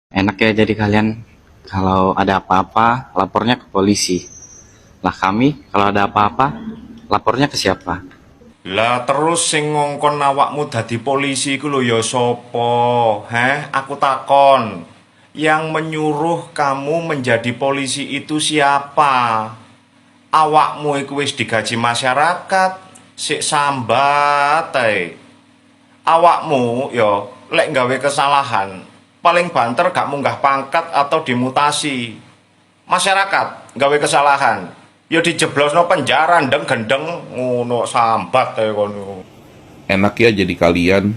Enak ya jadi kalian kalau ada apa-apa lapornya ke polisi. Lah kami kalau ada apa-apa lapornya ke siapa? Lah terus sing ngongkon awakmu dadi polisi iku lho ya sapa? Heh, aku takon. Yang menyuruh kamu menjadi polisi itu siapa? Awakmu iku wis digaji masyarakat, sik sambat ae. Awakmu yo lek gawe kesalahan, paling banter gak munggah pangkat atau dimutasi. Masyarakat gawe kesalahan, yo dijeblosno penjara ndeng gendeng ngono sambat ae kono. Enak ya jadi kalian,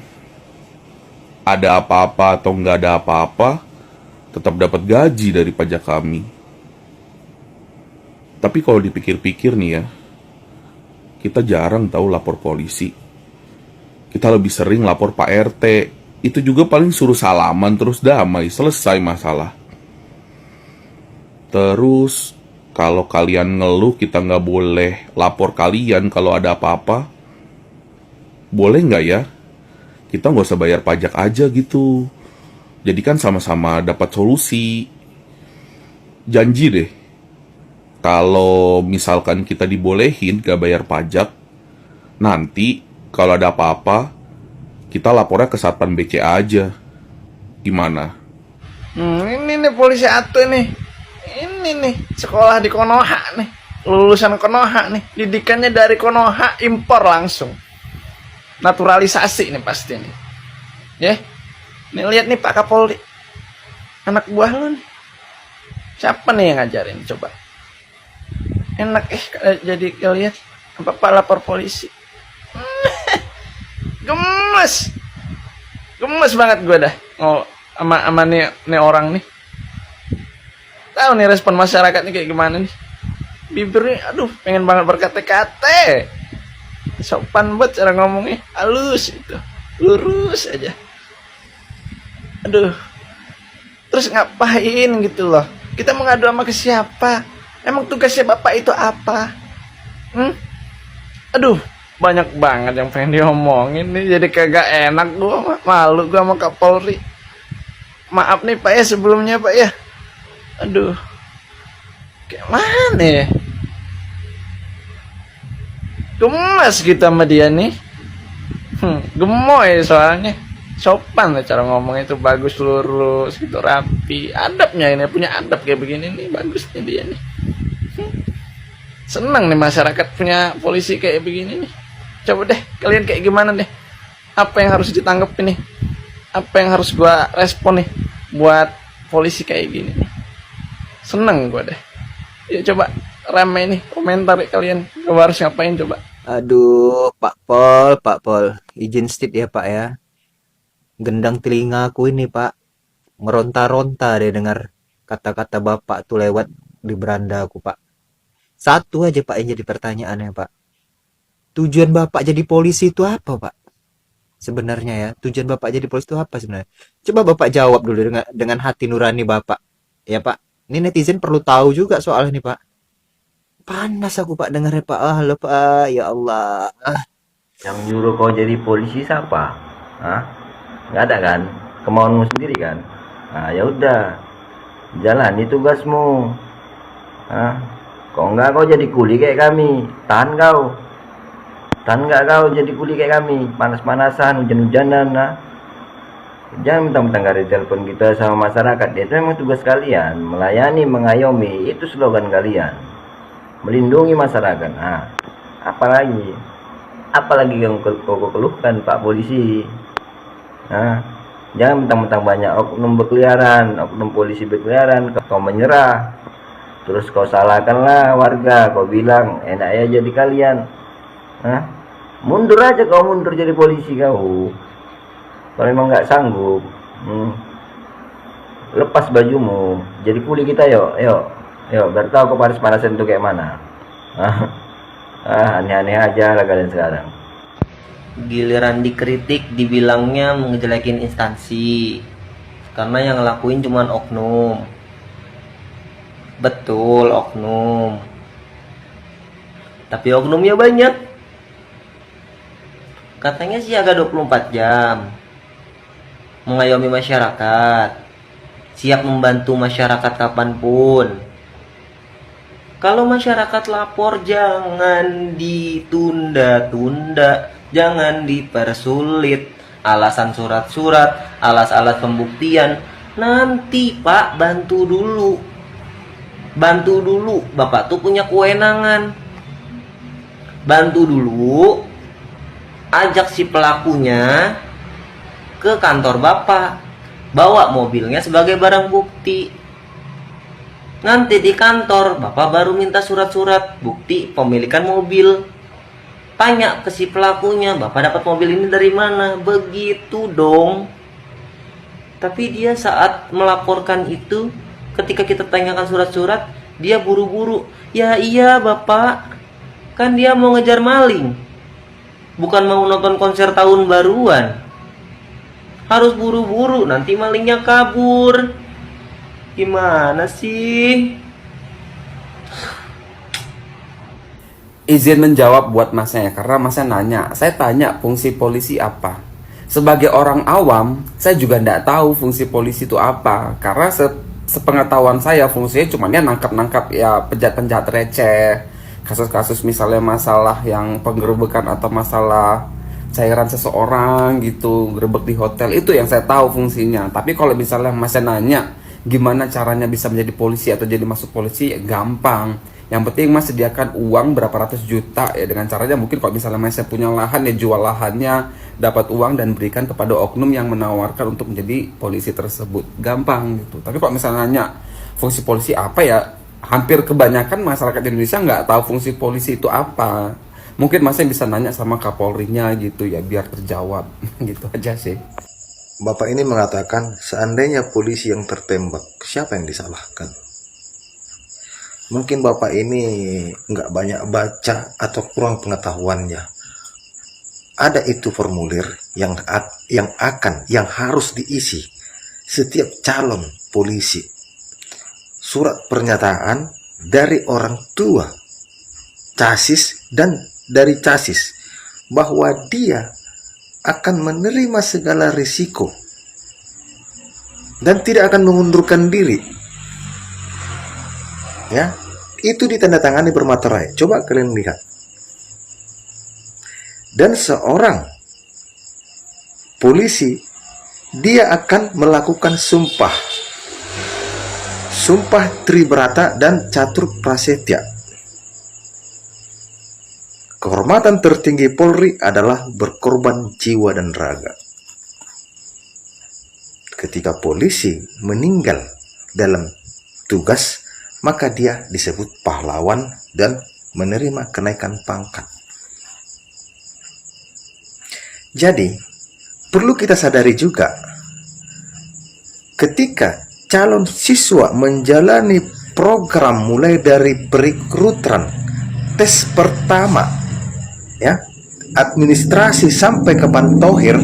ada apa-apa atau nggak ada apa-apa, tetap dapat gaji dari pajak kami. Tapi kalau dipikir-pikir nih ya, kita jarang tahu lapor polisi. Kita lebih sering lapor Pak RT. Itu juga paling suruh salaman terus damai, selesai masalah. Terus, kalau kalian ngeluh kita nggak boleh lapor kalian kalau ada apa-apa. Boleh nggak ya? Kita nggak usah bayar pajak aja gitu. Jadi kan sama-sama dapat solusi. Janji deh, kalau misalkan kita dibolehin gak bayar pajak, nanti kalau ada apa-apa, kita lapornya ke Satpam BCA aja. Gimana? Ini nih polisi atu nih. Ini nih sekolah di Konoha nih. Lulusan Konoha nih. Didikannya dari Konoha, impor langsung. Naturalisasi nih pasti nih. Ya. Nih lihat nih Pak Kapolri. Anak buah lu nih. Siapa nih yang ngajarin coba? Enak jadi lihat Bapak lapor polisi. Gemes. Gemes banget gue dah. Oh, sama nih orang nih. Tahu nih respon masyarakat nih kayak gimana nih. Bibirnya aduh pengen banget berkata-kata. Sopan banget cara ngomongnya, halus itu. Lurus aja. Aduh. Terus ngapain gitu loh. Kita mau ngadu sama ke siapa? Emang tugasnya Bapak itu apa? Aduh, banyak banget yang pengen diomongin nih. Jadi kagak enak gua, malu gua sama Kapolri. Maaf nih Pak ya sebelumnya Pak ya. Aduh, kayak mana ya? Gemes kita sama dia nih. Gemoy soalnya. Sopan lah cara ngomong itu, bagus, lurus gitu, rapi. Adabnya ini, punya adab kayak begini nih, bagusnya dia nih. Senang nih masyarakat punya polisi kayak begini nih. Coba deh kalian kayak gimana deh? Apa yang harus ditanggepin nih? Apa yang harus gua respon nih buat polisi kayak gini nih? Seneng gua deh. Yuk coba rame nih komentar ya kalian. Gua harus ngapain coba? Aduh, Pak Pol, izin stit ya Pak ya. Gendang telingaku ini Pak, ngeronta-ronta deh dengar kata-kata Bapak tuh lewat di beranda aku Pak. Satu aja Pak yang jadi pertanyaannya Pak. Tujuan Bapak jadi polisi itu apa Pak? Sebenarnya ya, tujuan Bapak jadi polisi itu apa sebenarnya? Coba Bapak jawab dulu dengan hati nurani Bapak. Ya Pak, ini netizen perlu tahu juga soal ini Pak. Panas aku Pak dengarnya Pak. Ah, lo Pak, ya Allah. Yang nyuruh kau jadi polisi siapa? Hah? Nggak ada kan? Kemauanmu sendiri kan? Nah, ya udah. Jalani tugasmu. Hah? Kok enggak kau jadi kuli kayak kami? Tahan kau. Tahan nggak kau jadi kuli kayak kami? Panas-panasan, hujan-hujanan, nah. Jangan mentang-mentang gak ada telepon kita sama masyarakat. Itu memang tugas kalian. Melayani, mengayomi. Itu slogan kalian. Melindungi masyarakat. Nah, apalagi yang kau keluhkan Pak Polisi. Nah, jangan mentang-mentang banyak oknum berkeliaran, oknum polisi berkeliaran, kau menyerah. Terus kau salahkanlah warga, kau bilang enak ya jadi kalian. Nah, mundur aja kau, mundur jadi polisi kau. Kalau memang nggak sanggup, lepas bajumu, jadi kuli kita yuk. Biar tahu kau panas-panasan itu kayak mana. Aneh-aneh aja lah kalian sekarang. Giliran dikritik dibilangnya ngejelekin instansi karena yang ngelakuin cuman oknum. Betul, oknum, tapi oknumnya banyak. Katanya sih agak 24 jam mengayomi masyarakat. siap membantu masyarakat kapanpun. Kalau masyarakat lapor, jangan ditunda-tunda, jangan dipersulit. Alasan surat-surat, alas-alas pembuktian. Nanti Pak, bantu dulu. Bantu dulu, Bapak tuh punya kewenangan. Bantu dulu, ajak si pelakunya ke kantor Bapak. Bawa mobilnya sebagai barang bukti. Nanti di kantor, Bapak baru minta surat-surat bukti pemilikan mobil. Tanya ke si pelakunya, Bapak dapat mobil ini dari mana? Begitu dong. Tapi dia saat melaporkan itu, ketika kita tanyakan surat-surat, dia buru-buru. Ya iya Bapak, kan dia mau ngejar maling. Bukan mau nonton konser tahun baruan. Harus buru-buru, nanti malingnya kabur. Gimana sih? Izin menjawab buat masnya ya, karena masnya nanya. Saya tanya fungsi polisi apa. Sebagai orang awam, saya juga nggak tahu fungsi polisi itu apa. Karena sepengetahuan saya fungsinya cuma ya nangkap-nangkap ya penjahat-penjahat receh. Kasus-kasus misalnya masalah yang penggerebekan atau masalah cairan seseorang gitu, gerebek di hotel, itu yang saya tahu fungsinya. Tapi kalau misalnya masnya nanya gimana caranya bisa menjadi polisi atau jadi masuk polisi, ya gampang. Yang penting mas sediakan uang berapa ratus juta ya, dengan caranya mungkin kalau misalnya mas punya lahan ya jual lahannya, dapat uang dan berikan kepada oknum yang menawarkan untuk menjadi polisi tersebut. Gampang gitu. Tapi kalau misalnya nanya fungsi polisi apa, ya hampir kebanyakan masyarakat Indonesia nggak tahu fungsi polisi itu apa. Mungkin masnya bisa nanya sama Kapolrinya gitu ya, biar terjawab. Gitu aja sih. Bapak ini mengatakan seandainya polisi yang tertembak, siapa yang disalahkan? Mungkin Bapak ini nggak banyak baca atau kurang pengetahuannya. Ada itu formulir yang harus diisi setiap calon polisi. Surat pernyataan dari orang tua casis dan dari casis bahwa dia akan menerima segala risiko dan tidak akan mengundurkan diri. Ya, itu ditandatangani bermaterai. Coba kalian lihat. Dan seorang polisi, dia akan melakukan sumpah Tribrata dan Catur Prasetya. Kehormatan tertinggi Polri adalah berkorban jiwa dan raga. Ketika polisi meninggal dalam tugas, maka dia disebut pahlawan dan menerima kenaikan pangkat. Jadi, perlu kita sadari juga, ketika calon siswa menjalani program mulai dari perekrutan, tes pertama, ya, administrasi sampai ke pantohir,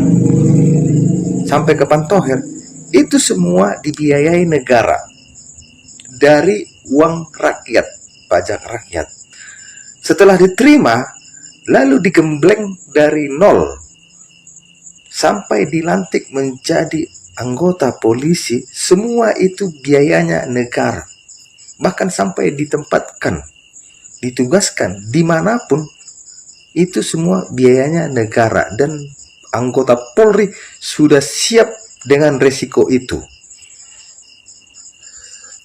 itu semua dibiayai negara dari uang rakyat, pajak rakyat. Setelah diterima, lalu digembleng dari nol sampai dilantik menjadi anggota polisi, semua itu biayanya negara. Bahkan sampai ditempatkan, ditugaskan dimanapun, itu semua biayanya negara, dan anggota Polri sudah siap dengan resiko itu.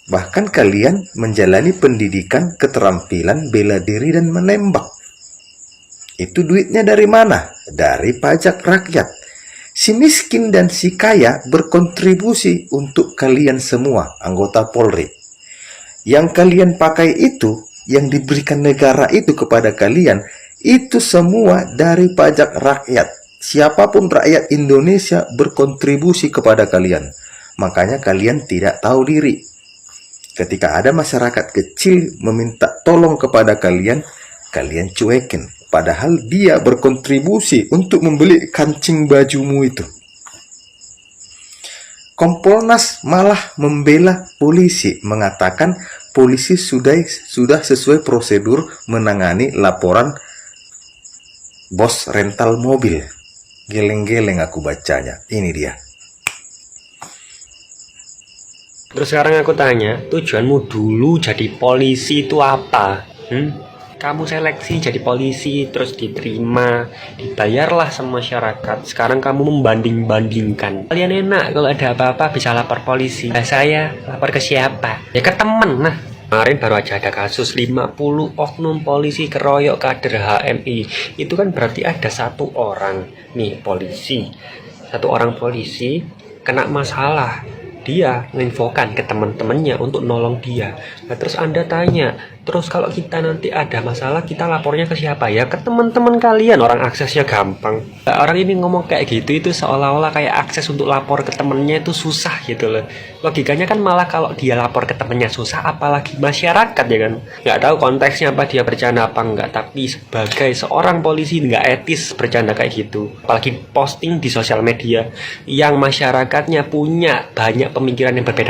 Bahkan kalian menjalani pendidikan keterampilan bela diri dan menembak. Itu duitnya dari mana? Dari pajak rakyat. Si miskin dan si kaya berkontribusi untuk kalian semua, anggota Polri. Yang kalian pakai itu, yang diberikan negara itu kepada kalian, itu semua dari pajak rakyat. Siapapun rakyat Indonesia berkontribusi kepada kalian. Makanya kalian tidak tahu diri. Ketika ada masyarakat kecil meminta tolong kepada kalian, kalian cuekin. Padahal dia berkontribusi untuk membeli kancing bajumu itu. Kompolnas malah membela polisi, mengatakan polisi sudah sesuai prosedur menangani laporan bos rental mobil. Geleng-geleng aku bacanya. Ini dia. Terus sekarang aku tanya, tujuanmu dulu jadi polisi itu apa? Kamu seleksi jadi polisi, terus diterima, dibayarlah sama masyarakat. Sekarang kamu membanding-bandingkan. Kalian enak kalau ada apa-apa bisa lapor polisi. Nah, saya lapor ke siapa? Ya ke temen. Nah, kemarin baru aja ada kasus 50 oknum polisi keroyok kader HMI. Itu kan berarti ada satu orang nih polisi. Satu orang polisi kena masalah. Dia menginfokan ke teman-temannya untuk nolong dia. Nah, terus Anda tanya, terus kalau kita nanti ada masalah, kita lapornya ke siapa? Ya ke teman-teman kalian, orang aksesnya gampang. Nah, orang ini ngomong kayak gitu, itu seolah-olah kayak akses untuk lapor ke temennya itu susah gitu loh. Logikanya kan malah kalau dia lapor ke temennya susah, apalagi masyarakat ya kan. Nggak tahu konteksnya apa dia bercanda apa enggak, tapi sebagai seorang polisi nggak etis bercanda kayak gitu. Apalagi posting di sosial media yang masyarakatnya punya banyak pemikiran yang berbeda.